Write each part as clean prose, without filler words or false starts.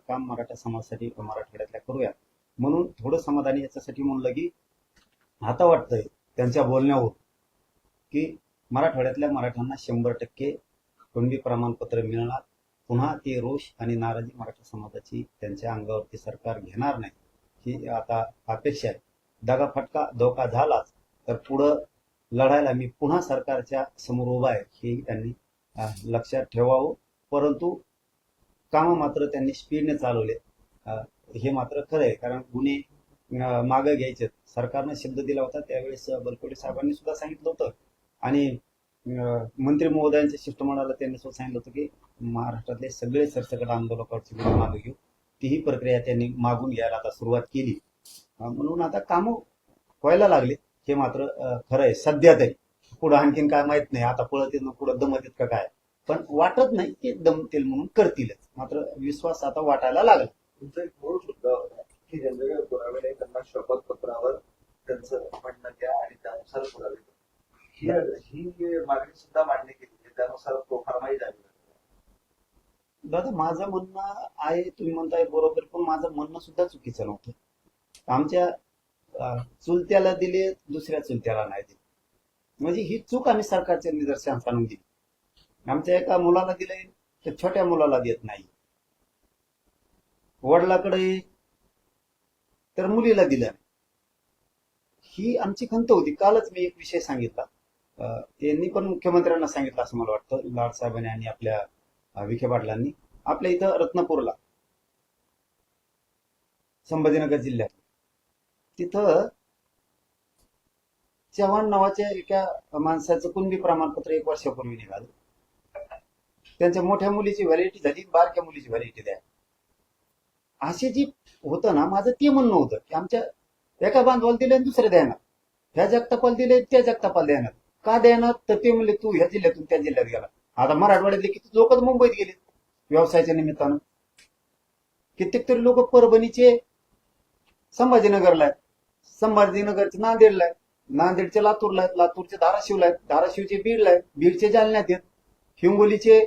काम मराठा समाजासाठी मराठवाड्यातल्या करूया, म्हणून थोडं समाधानी याच्यासाठी म्हणलं की आता वाटतंय त्यांच्या बोलण्यावर की मराठवाड्यातल्या मराठ्यांना 100% कुणबी प्रमाणपत्र मिळणार. पुन्हा ते रोष आणि नाराजी मराठा समाजाची त्यांच्या अंगावरती सरकार घेणार नाही ही आता अपेक्षा आहे. दगाफटका धोका झालाच तर पुढं लढायला मी पुन्हा सरकारच्या समोर उभा आहे हे त्यांनी लक्षात ठेवावं. परंतु कामं मात्र त्यांनी स्पीडने चालवले हे मात्र खरं आहे. कारण गुन्हे मागे घ्यायचे, सरकारनं शब्द दिला होता त्यावेळेस बलकवडे साहेबांनी सुद्धा सांगितलं होतं आणि मंत्री महोदयांच्या शिष्टमंडळाला त्यांनी सुद्धा सांगितलं होतं की महाराष्ट्रातले सगळे सरसकट आंदोलकांची गुन्हे मागे घेऊ. तीही प्रक्रिया त्यांनी मागून घ्यायला आता सुरुवात केली. म्हणून आता कामं व्हायला लागले हे मात्र खरं आहे. सध्या तरी पुढं आणखीन काय माहित नाही, आता पळत येत पुढं दमत का काय, पण वाटत नाही की दमतील म्हणून करतीलच. मात्र विश्वास आता वाटायला लागला. तुमचा एक मूळ मुद्दा होता की जनरल पुरावे त्यांना शपथपत्रावर त्यांचं म्हणणं द्या आणि त्यानुसार पुरावे ही मागणी सुद्धा मान्य केली, त्यानुसार प्रोफार्माही झाली. दादा माझं म्हणणं आहे, तुम्ही म्हणताय बरोबर, पण माझं म्हणणं सुद्धा चुकीचं नव्हतं. आमच्या चुलत्याला दिले, दुसऱ्या चुलत्याला नाही दिले, म्हणजे ही चूक आम्ही सरकारच्या निदर्शनास आणून दिली. आमच्या एका मुलाला दिलंय तर छोट्या मुलाला देत नाही, वडिलाकडे तर मुलीला दिलं. ही आमची खंत होती. कालच मी एक विषय सांगितला, त्यांनी पण मुख्यमंत्र्यांना सांगितलं असं मला वाटतं, लाड साहेबांनी आणि आपल्या विखे पाटलांनी. आपल्या इथं रत्नापूरला, संभाजीनगर जिल्ह्यात, तिथं चव्हाण नावाच्या एका माणसाचं कुणबी प्रमाणपत्र 1 वर्षापूर्वी निघालं. त्यांच्या मोठ्या मुलीची व्हॅलिडिटी झाली, बारक्या मुलीची व्हॅलिडिटी द्या. असे जी होतं ना, माझं ते म्हणणं होतं की आमच्या एका बांधवाला दिले आणि दुसऱ्या द्यायणार, ह्या जगतापाल दिले त्या जगतापाल द्यायणार. का द्यायणार तर ते म्हणले तू ह्या जिल्ह्यातून त्या जिल्ह्यात गेला. आता मराठवाड्यातले किती लोक मुंबईत गेले व्यवसायाच्या निमित्तानं, कित्येक तरी लोक परभणीचे संभाजीनगरला आहेत, संभाजीनगरचे नांदेडला आहेत, नांदेडचे लातूरला आहेत, लातूरचे धाराशिवला आहेत, धाराशिवचे बीडला आहेत, बीडचे जालन्यात आहेत, हिंगोलीचे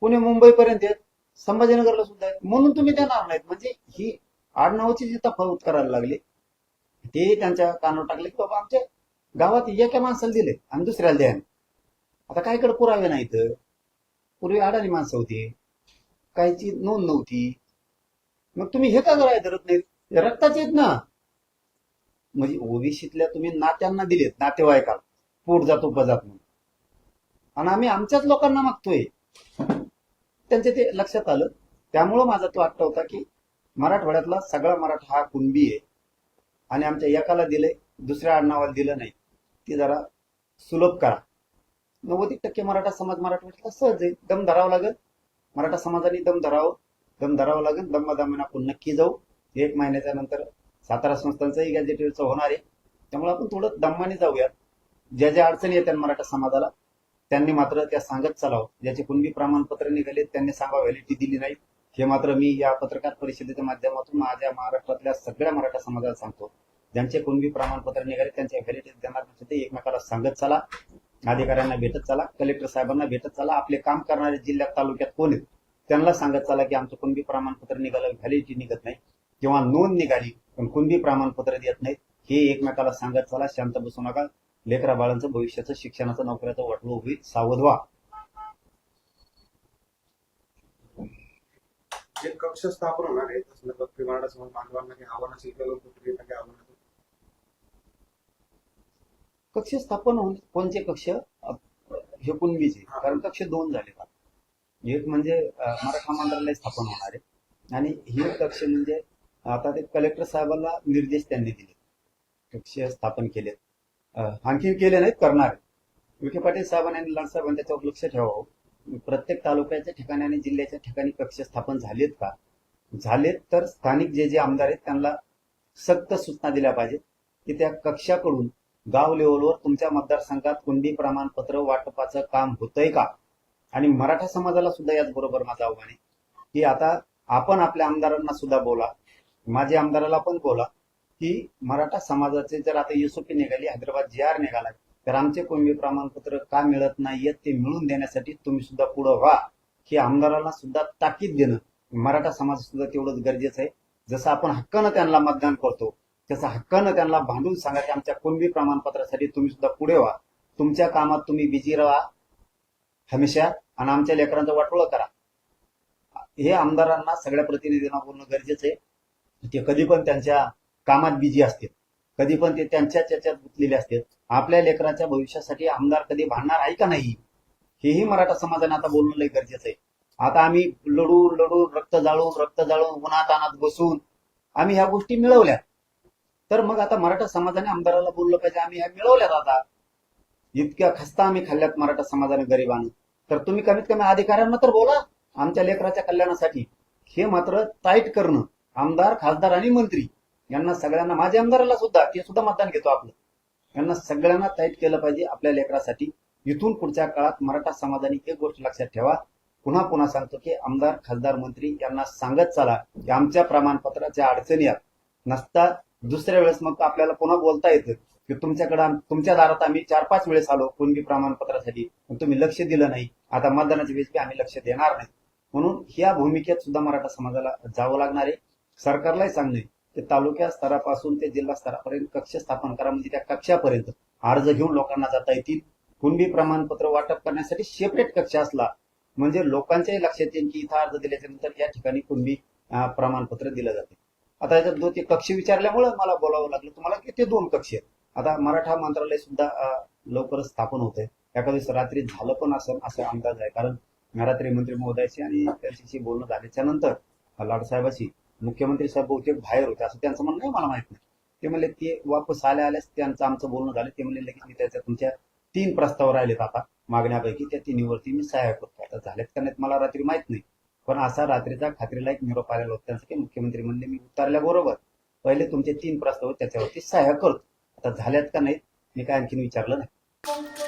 पुणे मुंबईपर्यंत आहेत, संभाजीनगरला सुद्धा आहेत. म्हणून तुम्ही देणार नाहीत. म्हणजे ही आडनावाची जी तफावत करायला लागली ते त्यांच्या कानावर टाकले की बाबा आमच्या गावात एका माणसाला दिले आणि दुसऱ्याला द्या. आता काहीकडे पुरावे नाहीत. पूर्वी अडाणी माणसं होती, काहीची नोंद नव्हती, मग तुम्ही हे का करायला धरत नाहीत? रक्ताचे आहेत ना. म्हणजे ओबीसीतल्या तुम्ही नात्यांना दिलेत, नातेवाईकाला पोट जातो उपजात म्हणून, आणि आम्ही आमच्याच लोकांना मागतोय. त्यांचे ते लक्षात आलं. त्यामुळं माझा तो आट्टा होता की मराठवाड्यातला सगळा मराठा हा कुणबी आहे आणि आमच्या एकाला दिलंय दुसऱ्या आडनावाला दिलं नाही, ती जरा सुलभ करा. 90% मराठा समाज मराठवाड्यातला सहज आहे. दम धरावं लागेल, मराठा समाजाने दम धरावं लागेल. दमादमाने आपण नक्की जाऊ. 1 महिन्याच्या नंतर सातारा संस्थांचंही गॅजेटेडचं होणार आहे, त्यामुळे आपण थोडं दमाने जाऊयात. ज्या ज्या अडचणी येतात मराठा समाजाला त्यांनी मात्र त्या सांगत चालावं. ज्याचे कुणबी प्रमाणपत्र निघाले त्यांनी सांगा व्हॅलिडिटी दिली नाही, हे मात्र मी या पत्रकार परिषदेच्या माध्यमातून माझ्या महाराष्ट्रातल्या सगळ्या मराठा समाजाला सांगतो. ज्यांचे कुणबी प्रमाणपत्र निघाले त्यांच्या व्हॅलिडिटी देणार नसते ते एकमेकाला सांगत चला, अधिकाऱ्यांना भेटत चला, कलेक्टर साहेबांना भेटत चला. आपले काम करणारे जिल्ह्यात तालुक्यात कोण आहेत त्यांना सांगत चला की आमचं कुणबी प्रमाणपत्र निघालं, व्हॅलिडिटी निघत नाही किंवा नोंद निघाली पण कुणबी प्रमाणपत्र देत नाहीत, हे एकमेकाला सांगत चला. शांत बसू नका. लेकरा बाळांचं भविष्याचं शिक्षणाचं नोकऱ्याचं वाटलं होईल, सावध व्हा. जे कक्ष स्थापन होणार आहे तसं मराठा समाज बांधवांना काही आव्हान असेल किंवा लोकप्रक्रियेला काही आव्हान असेल? कक्ष स्थापन होऊन कोणते कक्ष? हे कुणबीचे, कारण कक्ष 2 झाले का. एक म्हणजे मराठा मंत्रालय स्थापन होणार आहे आणि हे कक्ष म्हणजे आता ते कलेक्टर साहेबांना निर्देश त्यांनी दिले, कक्ष स्थापन केलेत, आणखी केले नाहीत, करणार आहे. विखे पाटील साहेबांनी आणि लाड साहेबांनी त्याच्यावर लक्ष ठेवावं. प्रत्येक तालुक्याच्या ठिकाणी आणि जिल्ह्याच्या ठिकाणी कक्ष स्थापन झालेत का? झालेत तर स्थानिक जे जे आमदार आहेत त्यांना सक्त सूचना दिल्या पाहिजेत की त्या कक्षाकडून गाव लेवलवर तुमच्या मतदारसंघात कुणबी प्रमाणपत्र वाटपाचं काम होतंय का. आणि मराठा समाजाला सुद्धा याचबरोबर माझं आव्हान आहे की आता आपण आपल्या आमदारांना सुद्धा बोला, माझ्या आमदाराला पण बोला की मराठा समाजाचे जर आता एसओपी निघाली, हैदराबाद GR निघाला, तर आमचे कुणबी प्रमाणपत्र का मिळत नाहीयेत ते मिळून देण्यासाठी तुम्ही सुद्धा पुढं व्हा. हे आमदारांना सुद्धा ताकीद देणं मराठा समाज सुद्धा तेवढंच गरजेचं आहे. जसं आपण हक्कानं त्यांना मतदान करतो तसं हक्कानं त्यांना बांधून सांगा की आमच्या कुणबी प्रमाणपत्रासाठी तुम्ही सुद्धा पुढे व्हा, तुमच्या कामात तुम्ही बिझी राहा हमेशा आणि आमच्या लेकरांचं वाटोळं करा. हे आमदारांना सगळ्या प्रतिनिधींना बोलणं गरजेचं आहे. ते कधी पण त्यांच्या कामात बिझी असतील, कधी पण ते त्यांच्या चर्चेत गुंतलेले असतील. आपल्या लेकराच्या भविष्यासाठी आमदार कधी भांडणार आहे का नाही हेही मराठा समाजाने आता बोलणं लय गरजेचं आहे. आता आम्ही लढून रक्त जाळून उन्हात अनात बसून आम्ही ह्या गोष्टी मिळवल्या, तर मग आता मराठा समाजाने आमदाराला बोललं पाहिजे आम्ही ह्या मिळवल्यात. आता इतक्या खस्ता आम्ही खाल्ल्यात मराठा समाजाने गरिबांना, तर तुम्ही कमीत कमी अधिकाऱ्यांना तर बोला आमच्या लेकराच्या कल्याणासाठी. हे मात्र टाईट करणं आमदार, खासदार आणि मंत्री यांना सगळ्यांना, माझ्या आमदाराला सुद्धा, ते सुद्धा मतदान घेतो आपलं, यांना सगळ्यांना टाईट केलं पाहिजे आपल्या लेकरासाठी. इथून पुढच्या काळात मराठा समाजाने एक गोष्ट लक्षात ठेवा, पुन्हा सांगतो की आमदार, खासदार, मंत्री यांना सांगत चला की आमच्या प्रमाणपत्राच्या अडचणी आहेत. नसता दुसऱ्या वेळेस मग आपल्याला पुन्हा बोलता येतं की तुमच्या दारात आम्ही 4-5 वेळेस आलो कुणबी प्रमाणपत्रासाठी, पण तुम्ही लक्ष दिलं नाही. आता मतदानाच्या वेळेस आम्ही लक्ष देणार नाही. म्हणून ह्या भूमिकेत सुद्धा मराठा समाजाला जावं लागणार आहे. सरकारलाही सांगणे की तालुक्या स्तरापासून ते जिल्हा स्तरापर्यंत कक्ष स्थापन करा, म्हणजे त्या कक्षापर्यंत अर्ज घेऊन लोकांना जाता येतील. कुणबी प्रमाणपत्र वाटप करण्यासाठी सेपरेट कक्ष असला म्हणजे लोकांच्याही लक्षात येईल की इथं अर्ज दिल्याच्या नंतर या ठिकाणी कुणबी प्रमाणपत्र दिलं जाते. आता याच्यात 2 कक्ष विचारल्यामुळे मला बोलावं लागलं तुम्हाला की ते 2 कक्ष आहेत. आता मराठा मंत्रालय सुद्धा लवकरच स्थापन होत आहे. एका दिवस रात्री झालं पण असं अंदाज आहे, कारण रात्री मंत्री महोदयाशी आणि त्यांच्याशी बोलणं झाल्याच्या नंतर लाडसाहेबाशी मुख्यमंत्री साहेब बहुतेक बाहेर होते असं त्यांचं म्हणणं आहे, मला माहित नाही. ते म्हणले ते वापस आल्यास त्यांचं आमचं बोलणं झालं. ते म्हणले की मी त्याच्या तुमच्या 3 प्रस्ताव राहिलेत आता मागण्यापैकी, त्या 3वरती मी सह्या करतो. आता झाल्यात का नाहीत मला रात्री माहित नाही, पण असा रात्रीचा खात्रीला एक निरोप आलेला होता त्यांचा की मुख्यमंत्री म्हणले मी उतरल्याबरोबर पहिले तुमचे 3 प्रस्ताव त्याच्यावरती सह्या करतो. आता झाल्यात का नाहीत मी काय आणखीन विचारलं नाही.